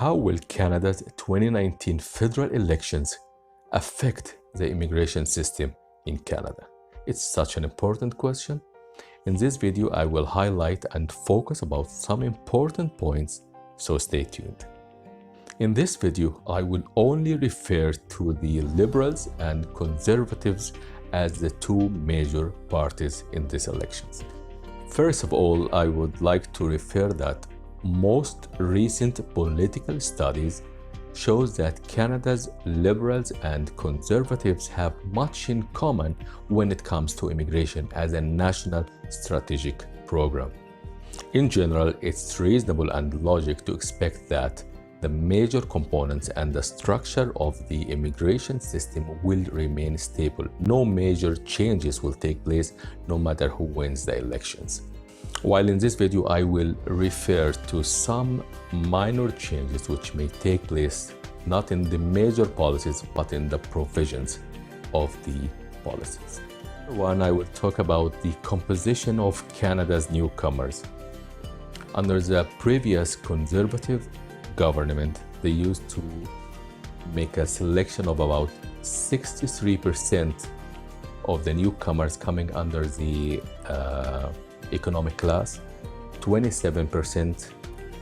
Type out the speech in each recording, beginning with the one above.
How will Canada's 2019 federal elections affect the immigration system in Canada? It's such an important question. In this video, I will highlight and focus about some important points, so stay tuned. In this video, I will only refer to the Liberals and Conservatives as the two major parties in these elections. First of all, I would like to refer that most recent political studies shows that Canada's Liberals and Conservatives have much in common when it comes to immigration as a national strategic program. In general, it's reasonable and logical to expect that the major components and the structure of the immigration system will remain stable. No major changes will take place no matter who wins the elections. While in this video, I will refer to some minor changes which may take place not in the major policies, but in the provisions of the policies. One, I will talk about the composition of Canada's newcomers. Under the previous Conservative government, they used to make a selection of about 63% of the newcomers coming under the economic class, 27%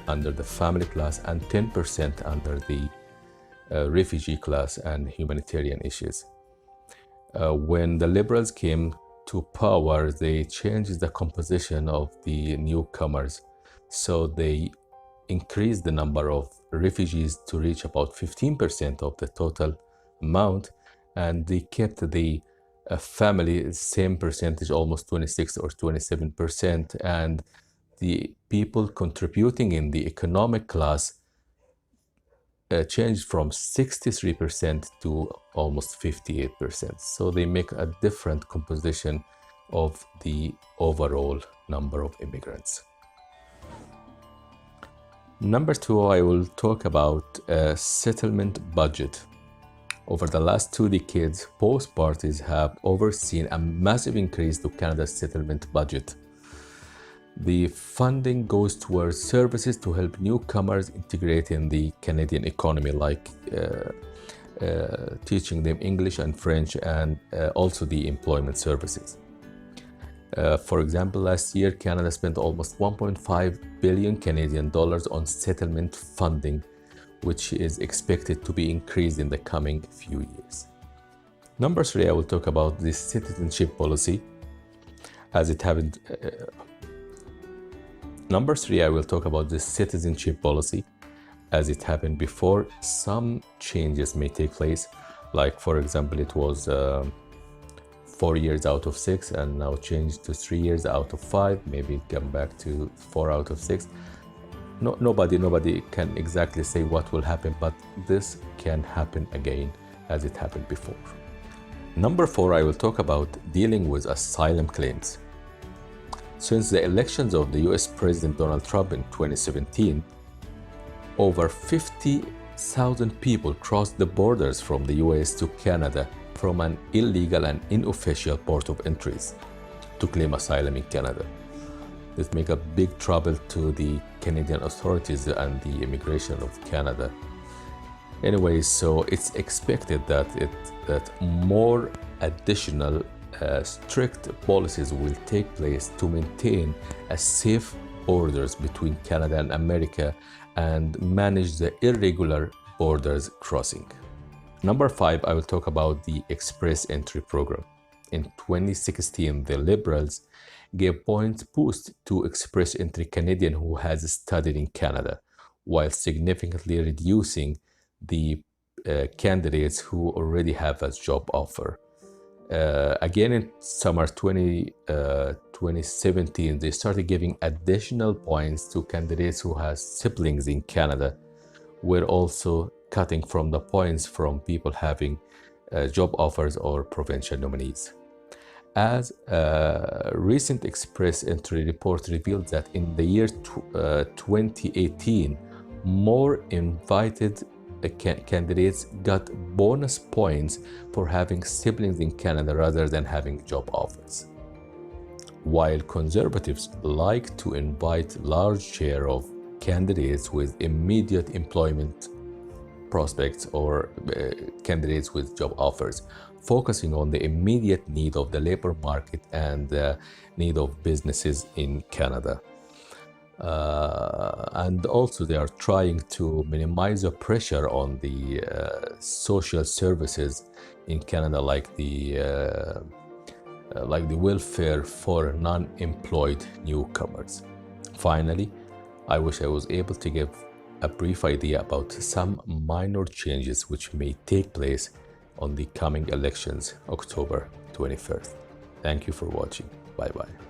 under the family class, and 10% under the refugee class and humanitarian issues. When the Liberals came to power, they changed the composition of the newcomers. So they increased the number of refugees to reach about 15% of the total amount, and they kept the family same percentage, almost 26 or 27%, and the people contributing in the economic class changed from 63% to almost 58%. So they make a different composition of the overall number of immigrants. Number two, I will talk about a settlement budget. Over the last 2 decades, both parties have overseen a massive increase to Canada's settlement budget. The funding goes towards services to help newcomers integrate in the Canadian economy, like teaching them English and French, and also the employment services. For example, last year, Canada spent almost 1.5 billion Canadian dollars on settlement funding, which is expected to be increased in the coming few years. Number three, I will talk about the citizenship policy as it happened. Number three, I will talk about the citizenship policy as it happened before. Some changes may take place, like for example, it was 4 years out of 6 and now changed to 3 years out of 5, maybe come back to 4 out of 6. Nobody can exactly say what will happen, but this can happen again as it happened before. Number four, I will talk about dealing with asylum claims. Since the elections of the US President Donald Trump in 2017, over 50,000 people crossed the borders from the US to Canada from an illegal and unofficial port of entries to claim asylum in Canada. This makes a big trouble to the Canadian authorities and the immigration of Canada. Anyway, so it's expected that more additional strict policies will take place to maintain a safe borders between Canada and America and manage the irregular borders crossing. Number five, I will talk about the Express Entry program. In 2016, the Liberals gave points boost to Express Entry Canadian who has studied in Canada, while significantly reducing the candidates who already have a job offer. Again, in summer 2017, they started giving additional points to candidates who have siblings in Canada. We're also cutting from the points from people having job offers or provincial nominees. As a recent Express Entry report revealed that in the year 2018, more invited candidates got bonus points for having siblings in Canada rather than having job offers. While Conservatives like to invite large share of candidates with immediate employment prospects or candidates with job offers, focusing on the immediate need of the labor market and the need of businesses in Canada. And also they are trying to minimize the pressure on the social services in Canada, like the welfare for non-employed newcomers. Finally, I wish I was able to give a brief idea about some minor changes which may take place on the coming elections, October 21st. Thank you for watching. Bye-bye.